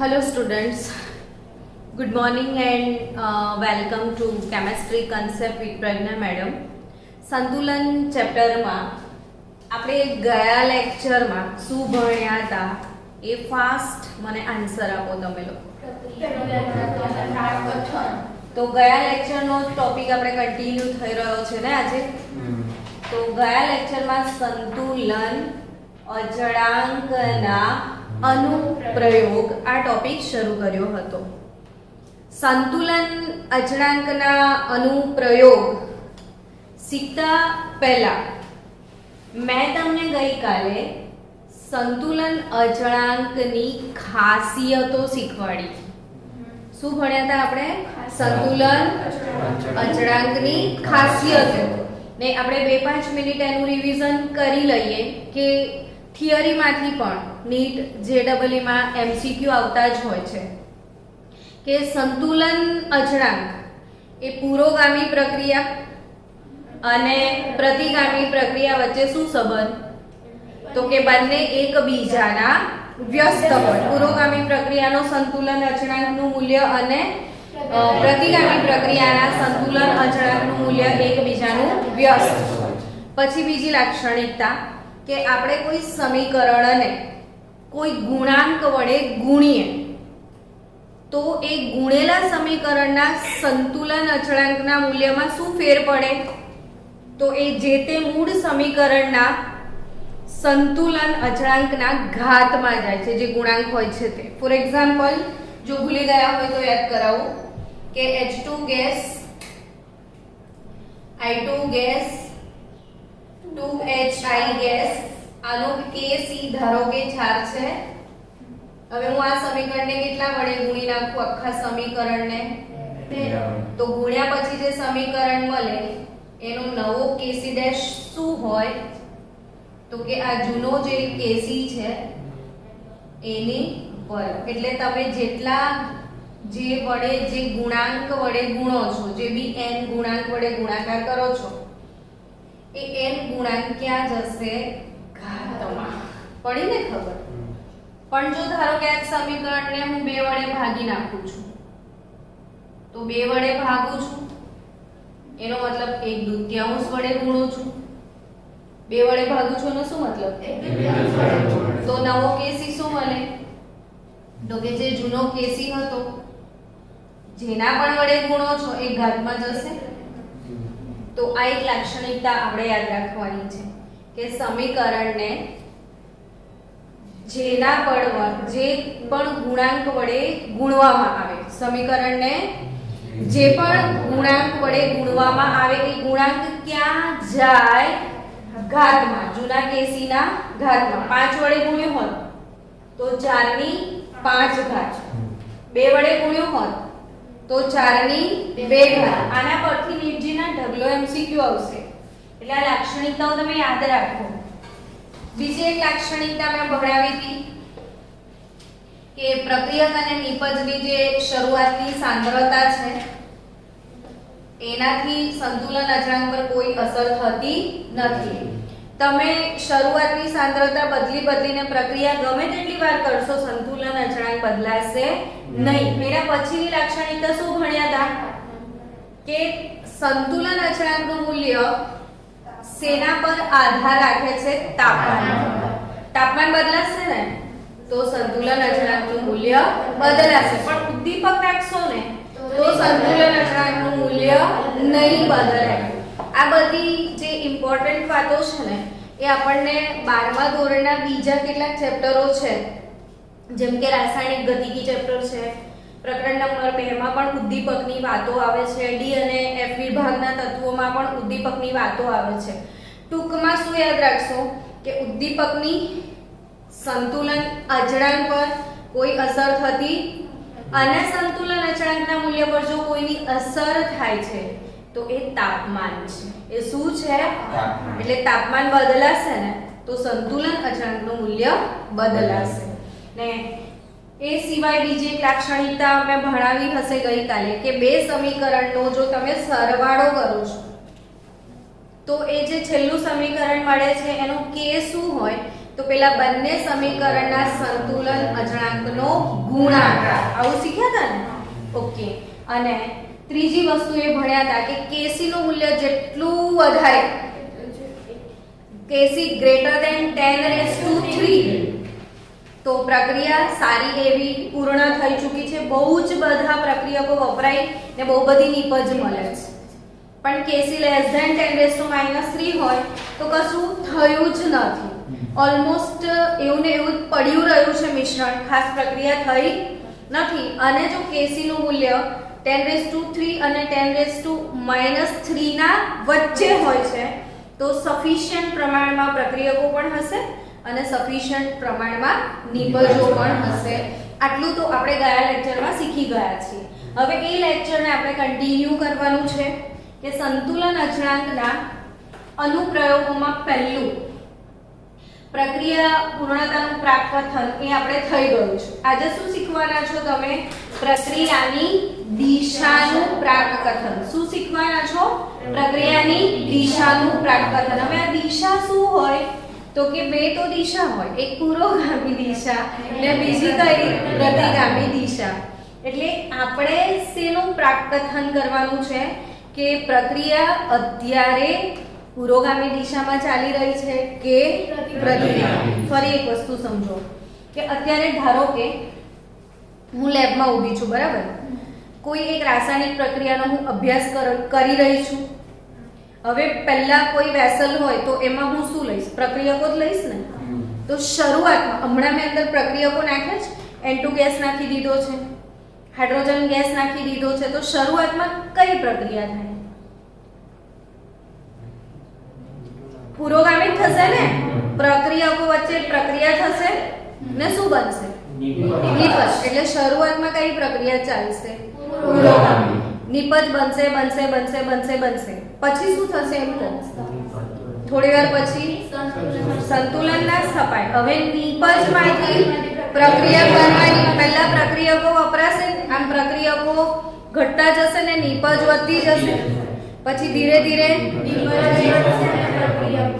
Hello students, good morning and welcome to Chemistry Concept with Pragna Madam. સંતુલન ચેપ્ટરમાં આપણે ગયા લેક્ચરમાં શું ભણ્યા હતા એ ફાસ્ટ મને આન્સર આપો તમે લોકો. તો ગયા લેક્ચરનો ટોપિક આપણે કન્ટિન્યુ થઈ રહ્યો છે ને આજે. તો ગયા લેક્ચરમાં સંતુલન અચળાંકના અનુપ્રયોગ આ ટોપિક શરૂ કર્યો હતો. સંતુલન અચળાંકના અનુપ્રયોગ શીખતા પહેલા મેં તમને ગઈકાલે સંતુલન અચળાંકની ખાસિયતો શીખવાડી. શું ભણ્યા હતા આપણે? સંતુલન અચળાંકની ખાસિયતો ને આપણે 2-5 મિનિટ એનું રિવિઝન કરી લઈએ કે થિયરીમાંથી પણ નીટ જેડબલઈ માં એમસીક્યુ આવતા જ હોય છે કે સંતુલન અચળાંક એ પુરોગામી પ્રક્રિયા અને પ્રતિગામી પ્રક્રિયા વચ્ચે શું સંબંધ? તો કે બંને એકબીજાના વ્યસ્ત હોય. પુરોગામી પ્રક્રિયાનો સંતુલન અચળાંકનું મૂલ્ય અને પ્રતિગામી પ્રક્રિયાના સંતુલન અચળાંકનું મૂલ્ય એકબીજાનું વ્યસ્ત. પછી બીજી લાક્ષણિકતા કે આપણે કોઈ સમીકરણને કોઈ ગુણાંક વડે ગુણીએ તો એ ગુણેલા સમીકરણના સંતુલન અચળાંકના મૂલ્યમાં શું ફેર પડે? તો એ જે તે મૂળ સમીકરણના સંતુલન અચળાંકના ઘાતમાં જાય છે, જે ગુણાંક હોય છે તે. ફોર એક્ઝામ્પલ, જો ભૂલી ગયા હોય તો યાદ કરાવું કે H2 gas, I2 gas, 2HI gas, આનો KC ધારો કે 4 છે. હવે હું આ સમીકરણને કેટલા વડે ગુણી નાખું? આખા સમીકરણને. તો ગુણ્યા પછી જે સમીકરણ મળે એનો નવો KC ડેશ શું હોય? તો કે આ જૂનો જે KC છે એની વર્ગ. એટલે તમે જેટલા જે વડે જે ગુણાંક વડે ગુણો છો, જે બી n ગુણાંક વડે ગુણાકાર કરો છો, એ n ગુણાંક ક્યાં જશે? ઘાતમાં. પડી ને ખબર? પણ જો ધારો કે આ સમીકરણને હું 2 વડે ભાગી નાખું છું, તો 2 વડે ભાગું છું એનો મતલબ 1/2 વડે ગુણું છું. 2 વડે ભાગું છું એનો શું મતલબ? 1/2. તો નવો KC શું મળે? તો કે જે જૂનો KC હતો જેના પણ વડે ગુણો છો એ ઘાતમાં જશે. તો આ એક લાક્ષણિકતા આપણે યાદ રાખવાની છે કે સમીકરણને જેના પણ જે પણ ગુણાંક વડે ગુણવામાં આવે, સમીકરણને જે પણ ગુણાંક વડે ગુણવામાં આવે એ ગુણાંક ક્યાં જાય? ઘાતમાં. જૂના KC ના ઘાતમાં. 5 વડે ગુણ્યો હોત તો 4 ની 5 ઘાત. 2 વડે ગુણ્યો હોત તો 4 ની 2 ઘાત. આના પરથી નીટજીના ઢગલો એમસીક્યુ આવશે. એટલે આ લાક્ષણિકતાઓ તમે યાદ રાખો. બીજી એક લાક્ષણિકતા મેં ભણાવી હતી કે પ્રક્રિયક અને નિપજની જે શરૂઆતની સાંદ્રતા છે એનાથી સંતુલન અચળાંક પર કોઈ અસર થતી નથી. તમે શરૂઆતની સાંદ્રતા બદલીને પ્રક્રિયા ગમે તેટલી વાર કરશો, સંતુલન અચળાંક બદલાશે નહીં. એના પછીની લાક્ષણિકતા શું ભણ્યા હતા? કે સંતુલન અચળાંકનું મૂલ્ય શેના પર આધાર રાખે છે? તાપમાન. તાપમાન બદલાશે ને તો સંતુલન અચળાંકનું મૂલ્ય બદલાશે. પણ ઉદ્દીપક રાખશો ને તો સંતુલન અચળાંકનું મૂલ્ય નહીં બદલાય. આ બધી જે ઇમ્પોર્ટન્ટ વાતો છે ને એ આપણને 12મા ધોરણના બીજા કેટલાક ચેપ્ટરો છે, જેમ કે રાસાયણિક ગતિકી ચેપ્ટર છે, પ્રકરણ નંબર 2 માં પણ ઉદ્દીપકની વાતો આવે છે, ડી અને એફ વિભાગના તત્વોમાં પણ ઉદ્દીપકની વાતો આવે છે. ટૂંકમાં શું યાદ રાખશો કે ઉદ્દીપકની સંતુલન અચળાંક પર કોઈ અસર થતી અને સંતુલન અચળાંકના મૂલ્ય પર જો કોઈની અસર થાય છે તો એ તાપમાન છે. એ શું છે? એટલે તાપમાન બદલાશે ને તો સંતુલન અચળાંકનું મૂલ્ય બદલાશે. ને એ સિવાય બીજી એક લાક્ષણિકતા મેં ભણાવી હશે ગઈકાલે કે 2 સમીકરણનો જો તમે સરવાળો કરો છો તો એ જે છેલ્લું સમીકરણ મળે છે એનો k શું હોય? તો તો પેલા બંને સમીકરણના સંતુલન અચળાંકનો ગુણાકાર. આવું શીખ્યા હતા ને? ઓકે. અને ત્રીજી વસ્તુ એ ભણ્યા હતા કે Kc નું મૂલ્ય જેટલું વધારે, Kc ગ્રેટર ધેન 10⁻³ તો પ્રક્રિયા સારી એવી પૂર્ણ થઈ ચૂકી છે. બહુ જ બધા પ્રક્રિયકો વપરાય ને બહુ બધી નીપજ મળે છે. પણ Kc <10⁻³ હોય તો કશું થયું જ નથી. ઓલમોસ્ટ એવું ને એવું પડ્યું રહ્યું છે મિશ્રણ, ખાસ પ્રક્રિયા થઈ નથી. અને જો Kc નું મૂલ્ય 10⁻³ અને 10⁻³ ના વચ્ચે હોય છે તો સફિશિયન્ટ પ્રમાણમાં પ્રક્રિયકો પણ હશે અને સફિશિયન્ટ પ્રમાણમાં નિપજો પણ હશે. આટલું તો આપણે ગયા લેક્ચરમાં શીખી ગયા છીએ. હવે એ લેક્ચરને આપણે કન્ટિન્યુ કરવાનું છે કે સંતુલન અચળાંકના અનુપ્રયોગોમાં પહેલું પ્રક્રિયા પૂર્ણતાનું પ્રાકકથન એ આપણે થઈ ગયું છે. આજે શું શીખવાના છો તમે? પ્રક્રિયાની દિશાનું પ્રાકકથન. શું શીખવાના છો? પ્રક્રિયાની દિશાનું પ્રાકકથન. હવે આ દિશા શું હોય? તો કે બે તો દિશા હોય, એક પુરોગામી દિશા અને બીજી કઈ? પ્રતિગામી દિશા. એટલે આપણે શેનું પ્રાકકથન કરવાનું છે કે પ્રક્રિયા અત્યારે પુરોગામી દિશામાં ચાલી રહી છે કે પ્રતિગામી. ફરી એક વસ્તુ સમજો કે અત્યારે ધારો કે હું લેબમાં ઊભી છું, બરાબર? કોઈ એક રાસાયણિક પ્રક્રિયાનો હું અભ્યાસ કરી રહી છું. હવે પહેલા કોઈ વેસલ હોય તો એમાં હું શું લઈશ? પ્રક્રિયકો જ લઈશ ને. તો શરૂઆતમાં હમણાં મેં અંદર પ્રક્રિયકો નાખ્યા છે, N2 ગેસ નાખી દીધો છે, હાઇડ્રોજન ગેસ નાખી દીધો છે. તો શરૂઆતમાં કઈ પ્રક્રિયા થાય? પુરોગામી થશે ને. પ્રક્રિયકો વચ્ચે પ્રક્રિયા થશે ને શું બનશે? નિપજ. એટલે શરૂઆતમાં કઈ પ્રક્રિયા ચાલશે? પુરોગામી. નિપજ બનશે બનશે બનશે બનશે બનશે. પછી શું થશે એમ કહો? થોડી વાર પછી સંતુલન ના સ્થપાય. હવે નિપજમાંથી પ્રક્રિયા બનવાની. પહેલા પ્રક્રિયકો વપરાશે, આમ પ્રક્રિયકો ઘટતા જશે ને નિપજ વધતી જશે. પછી ધીરે ધીરે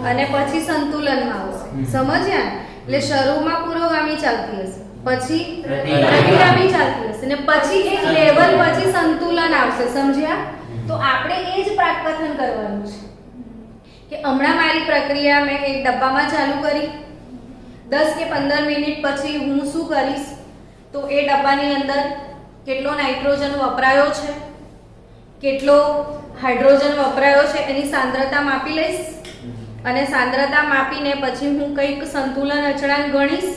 અને પછી સંતુલનમાં આવશે. સમજ્યા? એટલે શરૂમાં પુરોગામી ચાલતી હશે, પછી પ્રતિગામી ચાલતી હશે ને પછી એક લેવલ પછી સંતુલન આવશે. સમજ્યા? તો આપણે એ જ પ્રાકકથન કરવાનું છે કે હમણાં મારી પ્રક્રિયા મેં એક ડબ્બામાં ચાલુ કરી, 10 કે 15 મિનિટ પછી હું શું કરીશ? તો એ ડબ્બાની અંદર કેટલો નાઇટ્રોજન વપરાયો છે, કેટલો હાઇડ્રોજન વપરાયો છે, એની સાંદ્રતા માપી લઈશ અને સાંદ્રતા માપીને પછી હું કંઈક સંતુલન અચળાંક ગણીશ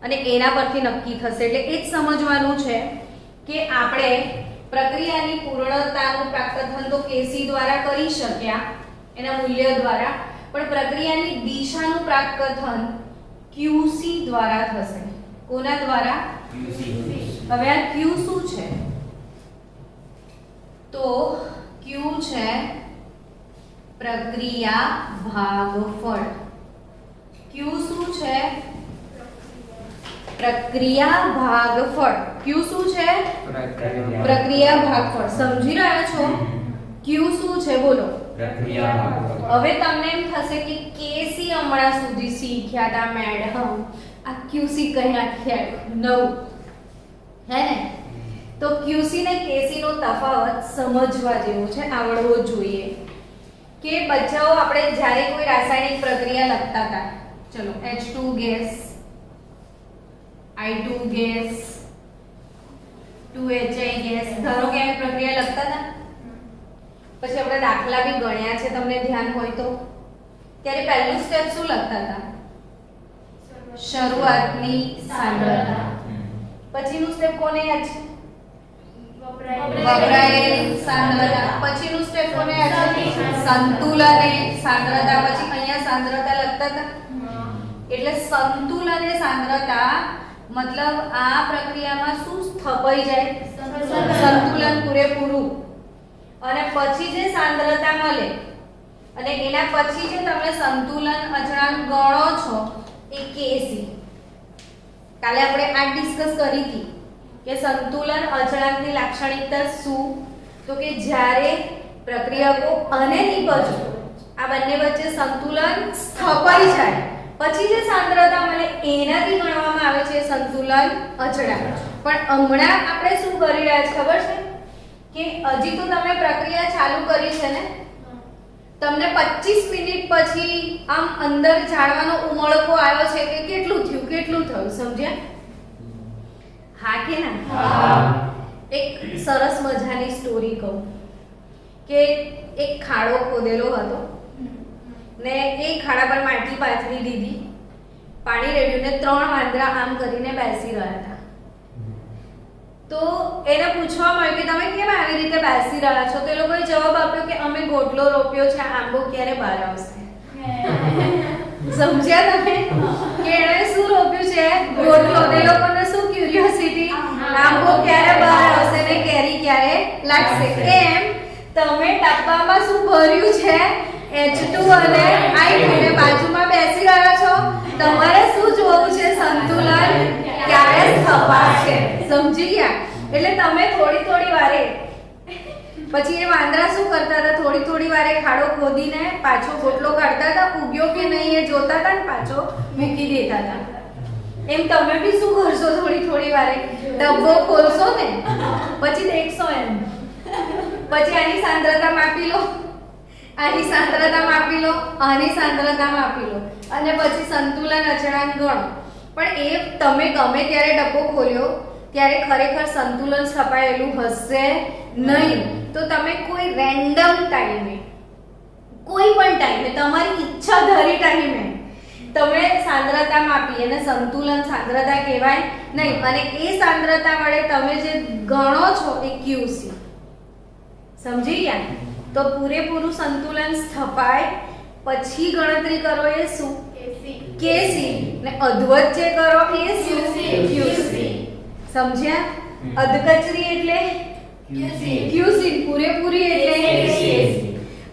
અને એના પરથી નક્કી થશે. એટલે એ જ સમજવાનું છે કે આપણે પ્રક્રિયાની પૂર્ણતાનું પ્રાકકથન તો Kc દ્વારા કરી શક્યા એના મૂલ્ય દ્વારા, પણ પ્રક્રિયાની દિશાનું પ્રાકકથન Qc દ્વારા થશે. કોના દ્વારા? હવે આ Q શું છે? તો Q છે પ્રક્રિયા ભાગફળ. Q શું છે? પ્રક્રિયા ભાગફળ. Q શું છે? પ્રક્રિયા ભાગફળ. સમજી રહ્યા છો? Q શું છે બોલો? પ્રક્રિયા ભાગફળ. હવે તમને એમ થશે કે Kc હમણાં સુધી શીખ્યા હતા મેડમ, આ Qc કઈ આખ્યા નવું હે ને? તો Qc ને Kc નો તફાવત સમજવા જેવો છે, આવડવો જોઈએ. કે બચ્ચાઓ આપણે જ્યારે કોઈ રાસાયણિક પ્રક્રિયા લખતા હતા, ચલો H2 gas, I2 gas, 2HI gas, ધારો કે આવી પ્રક્રિયા લખતા હતા. પછી આપણે દાખલા બી ગણ્યા છે, તમને ધ્યાન હોય તો. ત્યારે પહેલું સ્ટેપ શું લખતા હતા? શરૂઆતની સાંદ્રતા. પછીનું સ્ટેપ કોને યાદ છે? વપરાયેલ સાંદ્રતા. પછીનું સ્ટેપ કોને યાદ છે? સંતુલને સાંદ્રતા. પછી અહીંયા સાંદ્રતા લખતા હતા. એટલે સંતુલને સાંદ્રતા મતલબ આ પ્રક્રિયામાં શું સ્થપાઈ જાય? સંતુલન પૂરેપૂરું. અને પછી જે સાંદ્રતા મળે અને એના પછી જે તમે સંતુલન અચળાંક ગણો છો એ Kc. કાલે આપણે આ ડિસ્કસ કરી હતી કે સંતુલન અચળાંકની લાક્ષણિકતા શું? તો કે જ્યારે પ્રક્રિયકો અને નિપજો આ બંને વચ્ચે સંતુલન સ્થપાઈ જાય પછી જે સાંદ્રતા મળે એનાથી ગણવામાં આવે છે સંતુલન અચળાંક. પણ હમણાં આપણે શું કરી રહ્યા છે ખબર છે કે હજી તો તમે પ્રક્રિયા ચાલુ કરી છે ને, તમને 25 મિનિટ પછી આમ અંદર જાણવાનો ઉમળકો આવ્યો છે કે કેટલું થયું, સમજ્યા? હા કે ના? એક સરસ મજાની સ્ટોરી કહું કે એક ખાડો ખોદેલો હતો ને એ ખાડા પર માટી પાથરી દીધી, પાણી રેડ્યું ને 3 વાંદરા આમ કરીને બેસી રહ્યા હતા. તો એને પૂછવામાં આવ્યું કે તમે કેમ આવી રીતે બેસી રહ્યા છો? તો એ લોકોએ જવાબ આપ્યો કે અમે ગોટલો રોપ્યો છે, આંબો ક્યારે બહાર આવશે. સમજ્યા તમે કે એણે શું રોપ્યું છે? ગોટલો. એ લોકોને શું ક્યુરિયોસિટી, આંબો ક્યારે બહાર આવશે ને કેરી ક્યારે લાગશે. એમ તમે ડબ્બામાં શું ભર્યું છે? H2 અને I2 ને બાજુમાં બેસી રહ્યા છો. તમારે શું જોવું છે? સંતુલન ક્યારે સ્થપાશે. સમજી ગયા? એટલે તમે થોડી વારે પછી એ વાંદરા શું કરતા હતા? થોડી વારે ખાડો ખોદીને પાછો ગોટલો કાઢતા હતા, ઉગ્યો કે નહીં એ જોતા હતા ને પાછો મૂકી દેતા હતા. એમ તમે બી શું કરશો? થોડી વારે ડબ્બો ખોલશો ને પછી દેખશો એમ. પછી આની સાંદ્રતા માપી લો, આની સાંદ્રતા માપી લો, આની સાંદ્રતા માપી લો અને પછી સંતુલન અચળાંક ગણો. પણ એ તમે ગમે ત્યારે ડબ્બો ખોલ્યો ત્યારે ખરેખર સંતુલન સ્થપાયેલું હશે નહીં. તો તમે કોઈ રેન્ડમ ટાઈમે, કોઈ પણ ટાઈમે, તમારી ઈચ્છા ધરી ટાઈમે તમે સાંદ્રતા માપી અને સંતુલન સાંદ્રતા કહેવાય નહીં. અને એ સાંદ્રતા વડે તમે જે ગણો છો એ QC. સમજી ગયા? તો પૂરેપૂરું સંતુલન સ્થપાય પછી ગણતરી કરો એ શું? KC. ને અધવચ્ચ જે કરો એ શું? QC. સમજ્યા? અધકચરી એટલે QC, પૂરેપૂરી એટલે KC.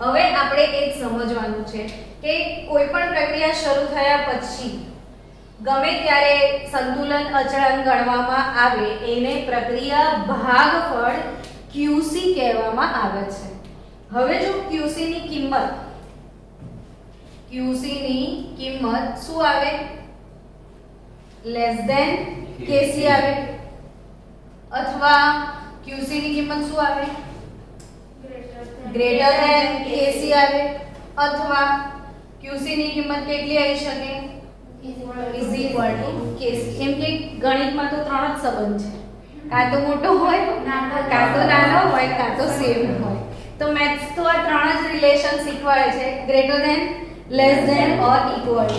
હવે આપણે એ જ સમજવાનું છે કે કોઈ પણ પ્રક્રિયા શરૂ થયા પછી ગમે ત્યારે સંતુલન અચળાંક ગણવામાં આવે એને પ્રક્રિયા ભાગફળ QC કહેવામાં આવે છે. હવે જો QC ની કિંમત શું આવે? લેસ ધેન KC આવે, અથવા QC ની કિંમત શું આવે? ગ્રેટર ધેન KC આવે, અથવા QC ની કિંમત કેટલી આવી શકે? Is equal to KC. એમ કે ગણિતમાં તો 3 જ સંબંધ છે, કાં તો મોટો હોય, કાં તો નાનો હોય, કાં તો સેમ હોય. તો મેથ્સ તો આ 3 જ રિલેશન શીખવાડે છે, greater than, less than or equal.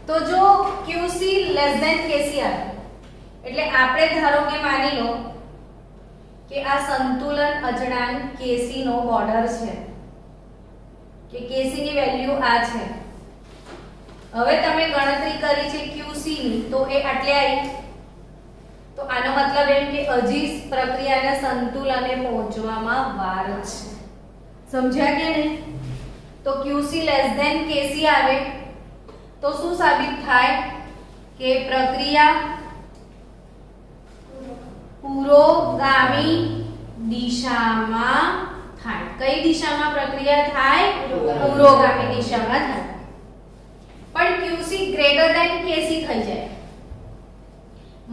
તો જો QC લેસ ધેન KC આવે એટલે આપણે ધારો કે માની લો કે આ સંતુલન અચળાંક KC નો બોર્ડર છે કે KC ની વેલ્યુ આ છે. હવે તમે ગણતરી કરી છે QC ની તો એ આટલે આવી. તો આનો મતલબ એમ કે હજી પ્રક્રિયાને સંતુલને પહોંચવામાં વાર છે. સમજ્યા કે નહીં? તો QC લેસ ધેન KC આવે તો શું સાબિત થાય કે પ્રક્રિયા પુરોગામી દિશામાં થાય. કઈ દિશામાં પ્રક્રિયા થાય? પુરોગામી દિશામાં થાય. પણ QC ગ્રેટર ધેન KC થઈ જાય.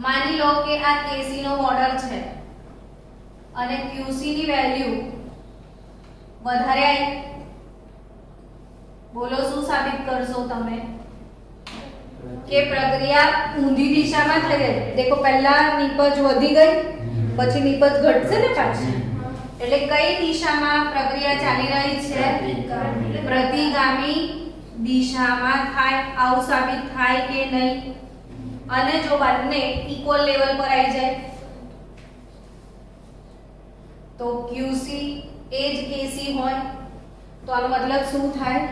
માની લો કે આ KC નો બોર્ડર છે અને QC ની વેલ્યુ વધારે આવી. બોલો શું સાબિત કરશો તમે? કે પ્રક્રિયા ઊંધી દિશામાં થઈ ગઈ. દેખો પહેલા નિપજ વધી ગઈ પછી નિપજ ઘટશે ને પાછી. એટલે કઈ દિશામાં પ્રક્રિયા ચાલી રહી છે? પ્રતિગામી દિશામાં થાય. આવું સાબિત થાય કે નહીં? અને જો બંને ઇક્વલ લેવલ પર આવી જાય તો QC એ જ KC હોય તો આનો મતલબ શું થાય?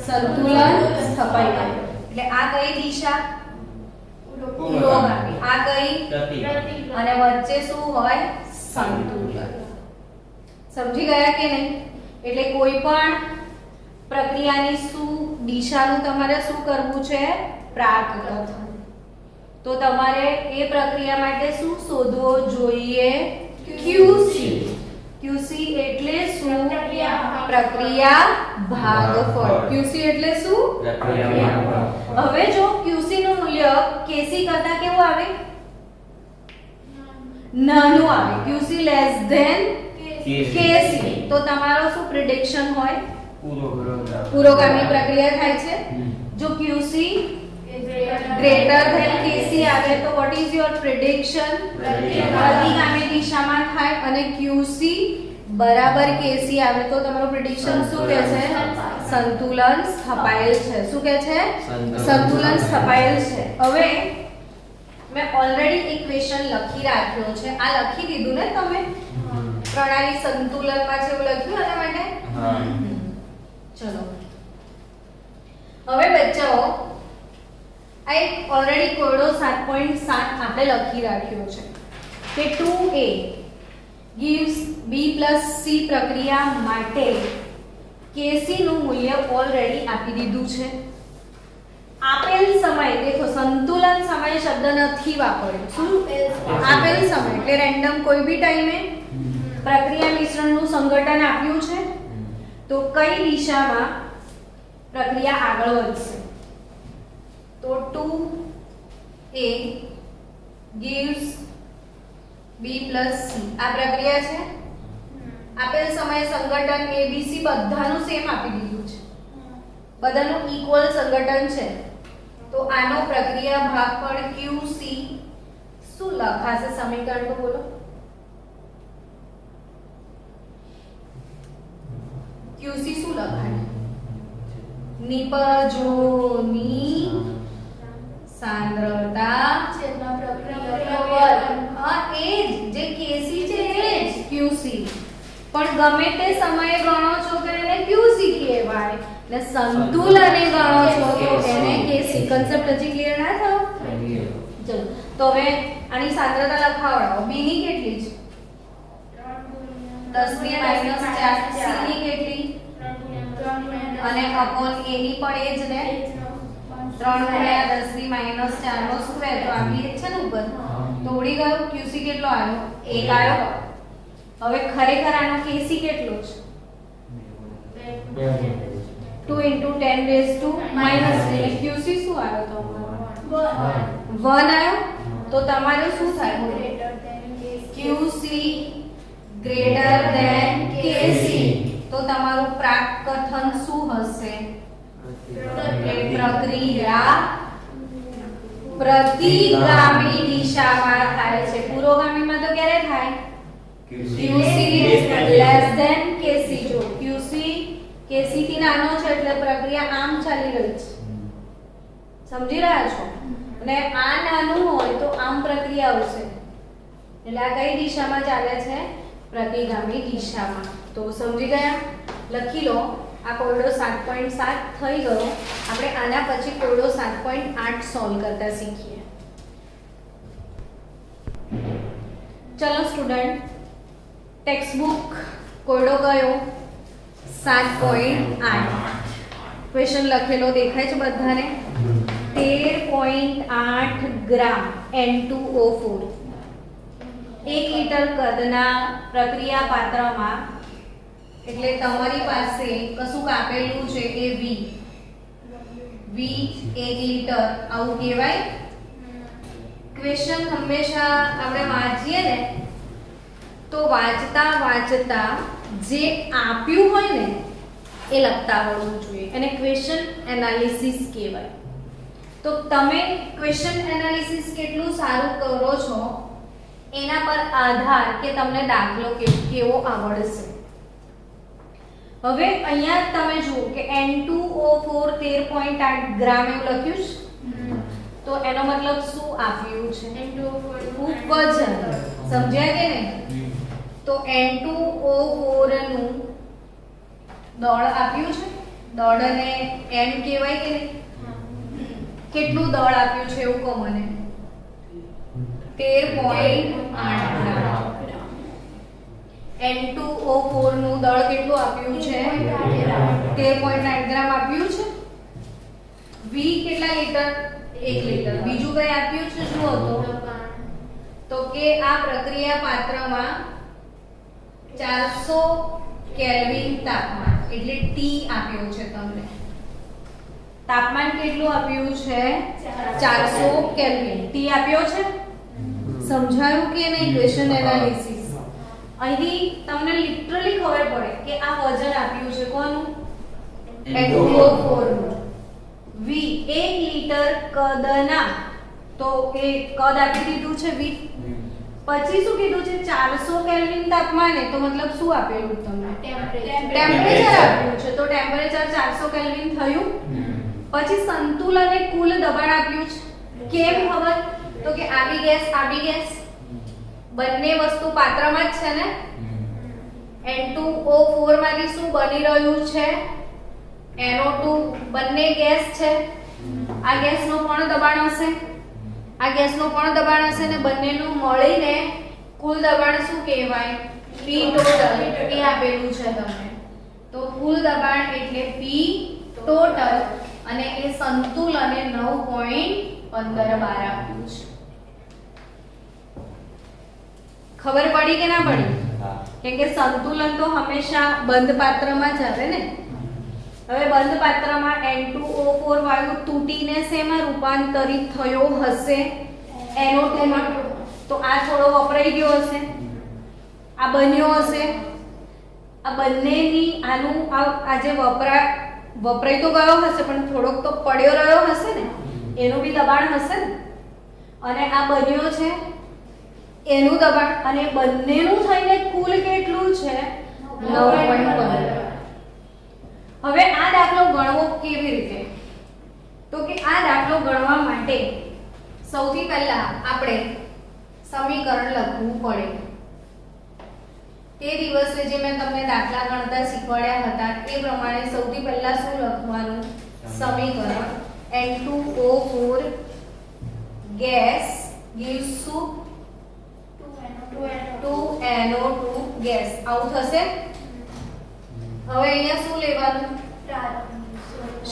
સંતુલન સ્થપાઈ ગયું. એટલે આ કઈ દિશા? પુરોગામી. આ કઈ? અને વચ્ચે શું હોય? સંતુલન. સમજી ગયા કે નહીં? એટલે કોઈ પણ પ્રક્રિયાની શું દિશાનું તમારે શું કરવું છે? પ્રાકકથન. તો તમારે એ પ્રક્રિયા માટે શું શોધવો જોઈએ? QC. QC એટલે શું? પ્રક્રિયા ભાગફળ. QC એટલે શું? હવે જો QC નું મૂલ્ય KC કરતા કેવું આવે? નાનું આવે. QC less than KC. તો તમારો શું પ્રિડિક્શન હોય? પુરોગામી પ્રક્રિયા થાય છે. જો QC ગ્રેટર ધેન KC આવે તો વોટ ઇઝ યોર પ્રિડિક્શન? પ્રતિગામી દિશામાં થાય. અને QC બરાબર KC આવે તો તમારું પ્રિડિક્શન શું કહે છે? સંતુલન સ્થપાયેલ છે. શું કહે છે? સંતુલન સ્થપાયેલ છે. હવે મેં ઓલરેડી ઇક્વેશન લખી રાખ્યો છે. આ લખી દીધું ને તમે? પ્રણાલી સંતુલનમાં છે એવું લખ્યું આના માટે? ચલો હવે બચ્ચાઓ આ એક ઓલરેડી કોડો 7.7 આપણે લખી રાખ્યો છે કે 2a gives b + c પ્રક્રિયા માટે Kc નું મૂલ્ય ઓલરેડી આપી દીધું છે. આપેલ સમય દેખો સંતુલન સમય શબ્દ નથી વાપર્યો. શું? આપેલ સમય એટલે રેન્ડમ કોઈ બી ટાઈમે પ્રક્રિયા મિશ્રણનું સંઘટન આપ્યું છે તો કઈ દિશામાં પ્રક્રિયા આગળ વધશે? તો 2a gives b + c આ પ્રક્રિયા છે. આપેલ સમય સંઘટન abc બધાનું સેમ આપી દીધું છે. બધાનું ઇક્વલ સંઘટન છે. તો આનો પ્રક્રિયા ભાગફળ QC શું લખાશે સમીકરણ તો બોલો? QC શું લખાય? નિપજોની સાંદ્રતા છેદમાં પ્રક્રિયા બળ. હા એ જ જે KC છે એ જ QC. પણ ગમે તે સમયે ગણો છો કે એને QC કહેવાય ને સંતુલને ગણો છો તો એને KC. કન્સેપ્ટ હજી ક્લિયર ના થયો? ચલો તો હવે આની સાંદ્રતા લખાવડાવો. b ની કેટલી છે? 10 ની -4. c ની કેટલી? અને અપોન a ની પણ એ જ ને 3 × 10 ની -4 નો સ્ક્વેર. તો આ બી છે ને ઉપર તો ઉડી ગયો. QC કેટલો આવ્યો? 1 આવ્યો. હવે ખરેખર આનો KC કેટલો છે? 2 × 10⁻⁻⁻. QC શું આવ્યો તમારો? 1 આવ્યો. તો તમારે શું થાય? QC greater than KC. તો તમારું પ્રાકકથન શું હશે? પ્રક્રિયા પ્રતિગામી દિશામાં થાય છે. પુરોગામીમાં તો ક્યારે થાય? QC less than KC. જો QC KC થી નાનો છે એટલે પ્રક્રિયા આમ ચાલી રહી છે. સમજી રહ્યા છો? અને આ નાનું હોય તો આમ પ્રક્રિયા આવશે. એટલે આ કઈ દિશામાં ચાલે છે? પ્રતિગામી દિશામાં. તો સમજી ગયા? લખી લો. આ કોયડો 7.7 થઈ ગયો. આપણે આના પછી કોયડો 7.8 સોલ્વ કરતા શીખીએ. ચલો સ્ટુડન્ટ, ટેક્સ્ટ બુક કોયડો કયો? 7.8. ક્વેશ્ચન લખેલો દેખાય છે બધાને? 13.8 ગ્રામ N2O4 1 લીટર કદના પ્રક્રિયા પાત્રમાં, એટલે તમારી પાસે કશું આપેલું છે એ V 1 લીટર આવું કહેવાય. ક્વેશ્ચન હંમેશા આપણે વાંચીએ ને તો વાંચતા જે આપ્યું હોય ને એ લખતા આવડવું જોઈએ. એને ક્વેશ્ચન એનાલિસિસ કહેવાય. તો તમે ક્વેશ્ચન એનાલિસિસ કેટલું સારું કરો છો એના પર આધાર કે તમને દાખલો કેવો આવડશે. હવે અહીંયા તમે જુઓ કે N2O4 13.8 ગ્રામ એવું લખ્યું છે. તો એનો મતલબ શું આપ્યું છે? ઉપવજન. સમજ્યા કે નહીં? તો N2O4 નું દળ આપ્યું છે. દળને N કહેવાય કે નહીં? કેટલું દળ આપ્યું છે એવું કહો મને? 13.8 ગ્રામ. N2O4 નું દળ કેટલું આપ્યું છે? 13.8 ગ્રામ આપ્યું છે. V કેટલા લીટર? 1 લીટર. બીજું કઈ આપ્યું છે? શું હતું? તો કે આ પ્રક્રિયા પાત્રમાં 400 કેલ્વિન તાપમાન એટલે T આપ્યો છે તમને. તાપમાન કેટલું આપ્યું છે? 400 કેલ્વિન. T આપ્યો છે. સમજાયું કે નહીં? Question analysis. અહીં તમને લિટરલી ખબર પડે કે આ વજન આપ્યું છે કોનું? H2O4 નું. V 1 લિટર કદના, તો એ કદ આપી દીધું છે V. પછી શું કીધું છે? 400 કેલ્વિન તાપમાને, તો મતલબ શું આપેલું તમને? ટેમ્પરેચર આપ્યું છે, તો ટેમ્પરેચર 400 કેલ્વિન થયું. પછી સંતુલને કુલ દબાણ આપ્યું છે. કેમ ખબર? તો કે આવી ગેસ બંને વસ્તુ પાત્રમાં જ છે ને. N2O4 માંથી શું બની રહ્યું છે? NO2. બંને ગેસ છે. આ ગેસનો પણ દબાણ હશે, આ ગેસનો પણ દબાણ હશે ને બંનેનું મળીને કુલ દબાણ શું કહેવાય? P total. એ આપેલું છે તમને. તો કુલ દબાણ એટલે P ટોટલ, અને એ સંતુલને 9.15 બાર આપ્યું છે. ખબર પડી કે ના પડી? કેમ કે સંતુલન તો હંમેશા બંધ પાત્રમાં જ આવે ને. હવે બંધ પાત્રમાં N2O4 વાયુ તૂટીને શેમાં રૂપાંતરિત થયો હશે? NO2 માં. તો આ થોડો વપરાઈ ગયો હશે, આ બન્યો હશે. આ બંનેની આનું આ જે વપરાઈ તો ગયો હશે પણ થોડોક તો પડ્યો રહ્યો હશે ને, એનું બી દબાણ હશે ને. અને આ બન્યો છે એનું દબાણ, અને બંનેનું થઈને કુલ કેટલું છે? 9.15. હવે આ દાખલો ગણવો કેવી રીતે? તો કે આ દાખલો ગણવા માટે સૌથી પહેલા આપણે સમીકરણ લખવું પડે. તે દિવસે જે મેં તમને દાખલા ગણતા શીખવાડ્યા હતા એ પ્રમાણે સૌથી પહેલા શું લખવાનું? સમીકરણ. N2O4 gas gives 2NO2 gas. આવું થશે. હવે અહીંયા શું લેવાનું?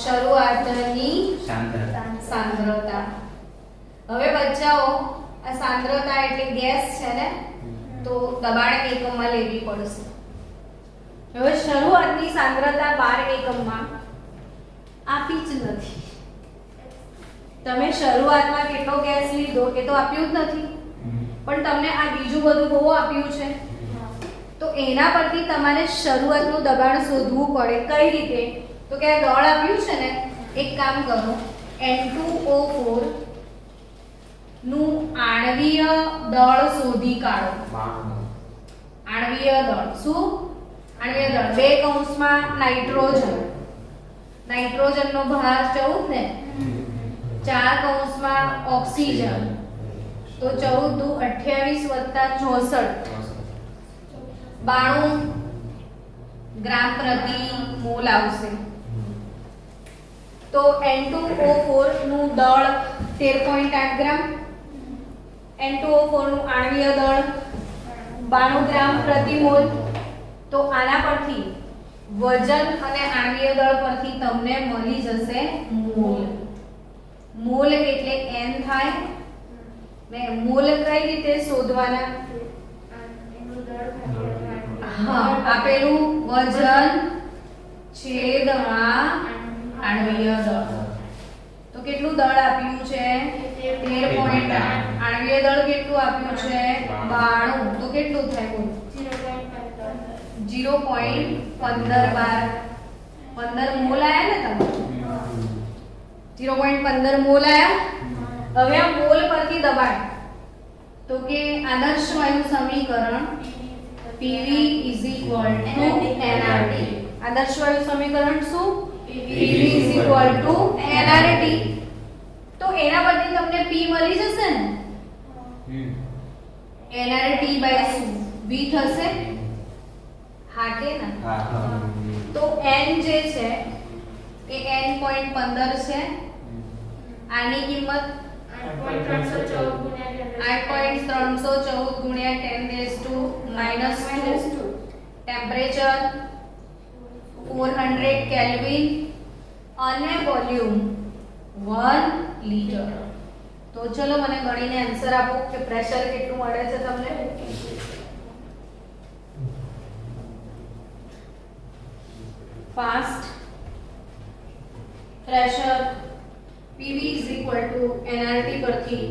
શરૂઆતની સાંદ્રતા. હવે બચ્ચાઓ આ સાંદ્રતા એટલે ગેસ છે ને, તો દબાણ એકમમાં લેવી પડશે. હવે શરૂઆતની સાંદ્રતા 12 એકમમાં આપી જ નથી. તમે શરૂઆતમાં કેટલો ગેસ લીધો એ તો આપ્યું જ નથી, પણ તમને આ બીજું બધું બહુ આપ્યું છે. તો એના પરથી તમારે શરૂઆતનું દબાણ શોધવું પડે. કઈ રીતે? તો કે આ દળ આપ્યું છે ને, એક કામ કરો, N2O4 નું આણ્વીય દળ શોધી કાઢો. આણ્વીય દળ. શું? આણ્વીય દળ. 2 કૌંસમાં નાઇટ્રોજન. નાઇટ્રોજનનો ભાર 14 ને, 4 કૌંસમાં ઓક્સિજન. તો 14 દુ 28 વત્તા 64, 92 ગ્રામ પ્રતિ મોલ આવશે. તો N2O4 નું દળ 13.8 ગ્રામ, N2O4 નું આણ્વીય દળ 92 ગ્રામ પ્રતિ મોલ. તો આના પરથી વજન અને આણ્વીય દળ પરથી તમને મળી જશે મોલ. મોલ એટલે n થાય ને. મોલ કઈ રીતે શોધવાના? હા, આપેલું વજન છેદમાં આણ્વીય દળ. તો કેટલું દળ આપ્યું છે? 13.8. આણ્વીય દળ કેટલું આપ્યું છે? 92. તો કેટલું થાય? 0.15 મોલ આયા ને તમે? 0.15 મોલ આયા. હવે આ મોલ પરથી દબાણ, તો કે આદર્શ વાયુ સમીકરણ PV nRT. આદર્શ વાયુ સમીકરણ શું? PV nRT. તો એના પરથી તમને P મળી જશે ને. nRT બાય શું? V થશે. હા કે ના? તો n જે છે એ n.15 છે. આની કિંમત 8.314 ગુણ્યા 10⁻². ટેમ્પરેચર 400 કેલ્વિન અને વોલ્યુમ 1 લિટર. તો ચલો મને ગણીને આન્સર આપો કે પ્રેશર કેટલું મળે છે તમને. Fast pressure PV is equal to nRT પરથી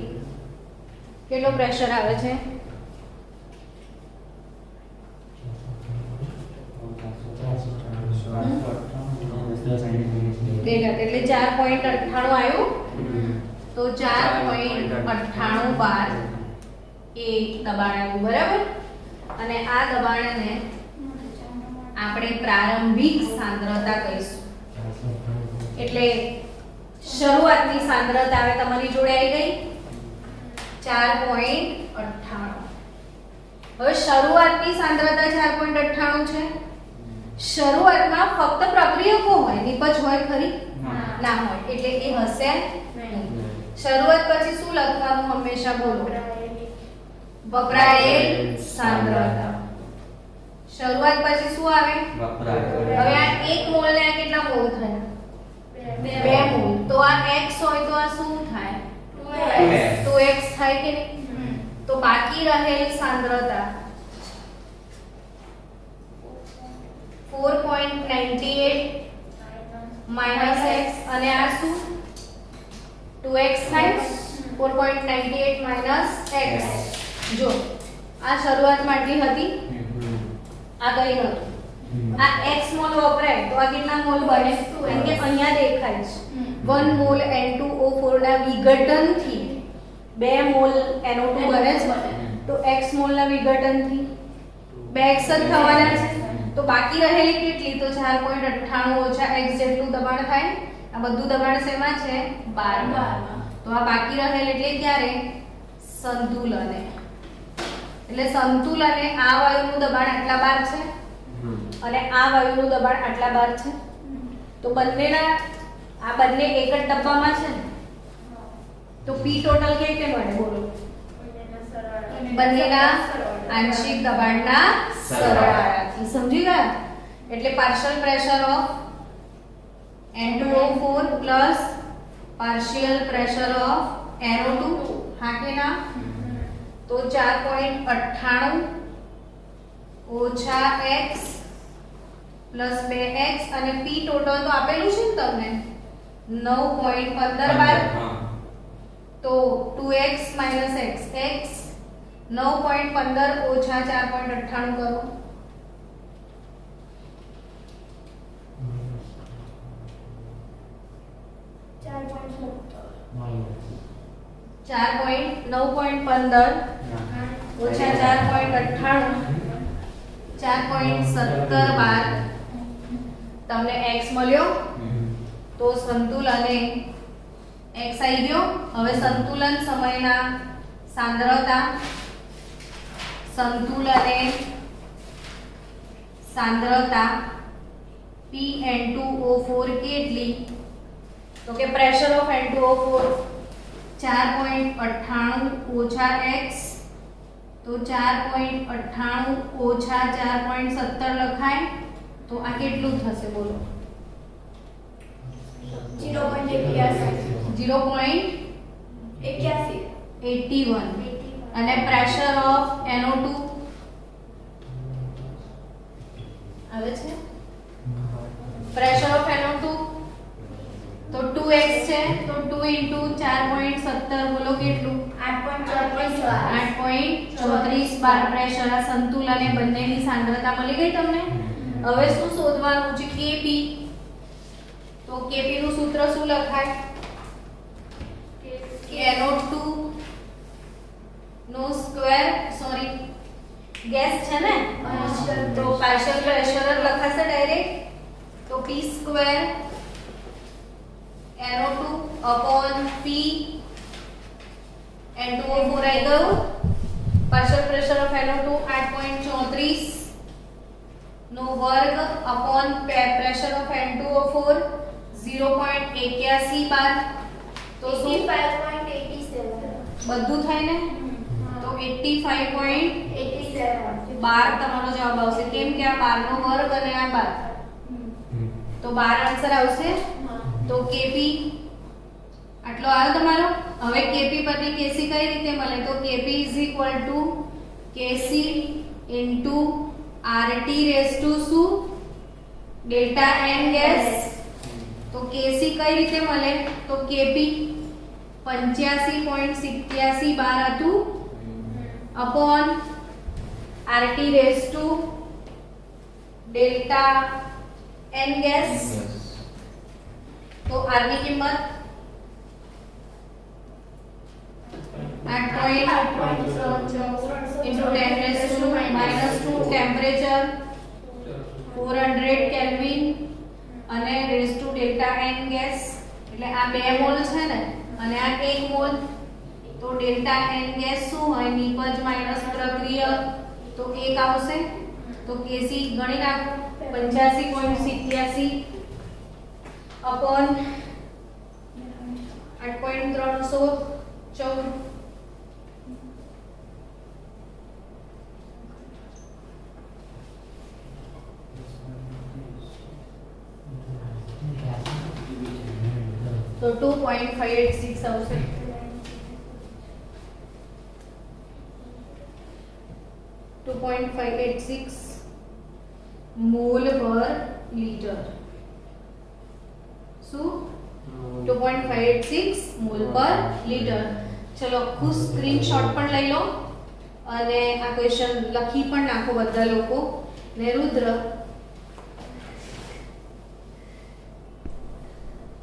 કેટલો પ્રેશર આવે છે? બેઘાત એટલે 4.98 આવ્યું. તો 4.98 બાર એ દબાણ આવ્યું, બરાબર. અને આ દબાણને આપણે પ્રારંભિક સાંદ્રતા કહીશું. એટલે શરૂઆતની સાંદ્રતા આવે તમારી જોડે આવી ગઈ 4.98. હવે શરૂઆતની સાંદ્રતા 4.98 છે. શરૂઆતમાં ફક્ત પ્રક્રિયકો હોય, નિપજ હોય ખરી? ના હોય, એટલે એ હશે નહીં. શરૂઆત પછી શું લખવાનું હંમેશા? બોલો, વપરાયેલ સાંદ્રતા. શરૂઆત પછી શું આવે? હવે આ 1 મોલ ને આ કેટલા મોલ થયા? 2 મોલ. તો આ x હોય તો આ શું થાય? 2x થાય કે નહીં? તો બાકી રહેલ સાંદ્રતા 4.98 માઈનસ x અને આ શું 2x થાય. 4.98 માઈનસ x. જો આ શરૂઆતમાં આટલી હતી, આ કઈ હતું? આ x મોલ વપરાય તો આ કેટલા મોલ બને? કેમ કે અહીંયા દેખાય છે 1 મોલ N2O4 ના વિઘટનથી 2 મોલ NO2 બને છે. તો x મોલ ના વિઘટનથી 2x જ થવાના છે. તો બાકી રહેલી કેટલી? તો 4.98 ઓછા x જેટલું દબાણ થાય. આ બધું દબાણ શેમાં છે? 12. તો આ બાકી રહેલ એટલે ક્યારે? સંતુલને. એટલે સંતુલને આ વાયુનું દબાણ આટલા બાર છે અને આ વાયુનું દબાણ આટલા બાર છે. તો બંનેના આ બંને એક જ ડબ્બામાં છે. તો P ટોટલ કેવી રીતે મળે? બોલો, બંનેના આંશિક દબાણના સરવાળાથી. સમજી ગયા? એટલે partial pressure of N2O4 plus partial pressure of NO2, હા કે ના? તો 4.98 ઓછા x પ્લસ 2x અને P ટોટલ તો આપેલું છે ને તમને 9.15 બાર. તો 2x માઈનસ x, x 9.15 ઓછા 4.98 કરો. 9.15 ઓછા 4.98 4.17 બાર તમને x મળ્યો. તો સંતુલને x આવી ગયો. હવે સંતુલન સમયના સાંદ્રતા, સંતુલને સાંદ્રતા PN2O4 કેટલી? તો કે પ્રેશર ઓફ N2O4 4.98 ઓછા x. તો 4.98 ઓછા 4.17 લખાય. તો આ કેટલું થશે? બોલો, 0.81. અને પ્રેશર ઓફ NO2 આવે છે. પ્રેશર ઓફ NO2 તો 2x છે. તો 2 * 4.17 બોલો કેટલું? 8.34 બાર પ્રેશર. આ સંતુલને બંનેની સાંદ્રતા મળી ગઈ તમને. હવે શું શોધવાનું છે? Kp. તો Kp નું સૂત્ર શું લખાય? NO2 નો સ્ક્વેર, સોરી ગેસ છે ને, તો પાર્શિયલ પ્રેશર લખાશે ડાયરેક્ટ. તો P square NO2 upon P N2O4 આવી ગયું. પાર્શિયલ પ્રેશર ઓફ NO2 8.34 નો વર્ગ upon પ્રેશર ઓફ N2O4 0.81 બાર. તો 85.87 બધું થાય ને. તો 85.87 બાર તમારો જવાબ આવશે. કેમ કે આ 12 નો વર્ગ અને આ 12, તો 12 આન્સર આવશે. તો Kp આટલો આવ્યો તમારો. હવે Kp પરથી Kc કઈ રીતે મળે? તો Kp Kc * RT raise to શું? ડેલ્ટા એન ગેસ તો કેસી કઈ રીતે મળે તો કેપી 85.87 બાર હતું upon RT raise to delta N gas તો આર ની કિંમત 8.3 into 10 raised to -2 temperature 400 kelvin અને raise to delta N gas એટલે આ 2 મોલ છે ને અને આ 1 મોલ તો ડેલ્ટા એન ગેસ શું હોય નિપજ માઈનસ પ્રક્રિયક તો 1 આવશે તો કેસી ગણી નાખો 85.87 અપોન 8.314 तो 2.586 આવશે મોલ પર લીટર શું 2.586 મોલ પર લીટર ચલો આખું સ્ક્રીનશોટ પણ લઈ લો અને આ ક્વેશ્ચન લખી પણ નાખો બધા લોકો ને રુદ્ર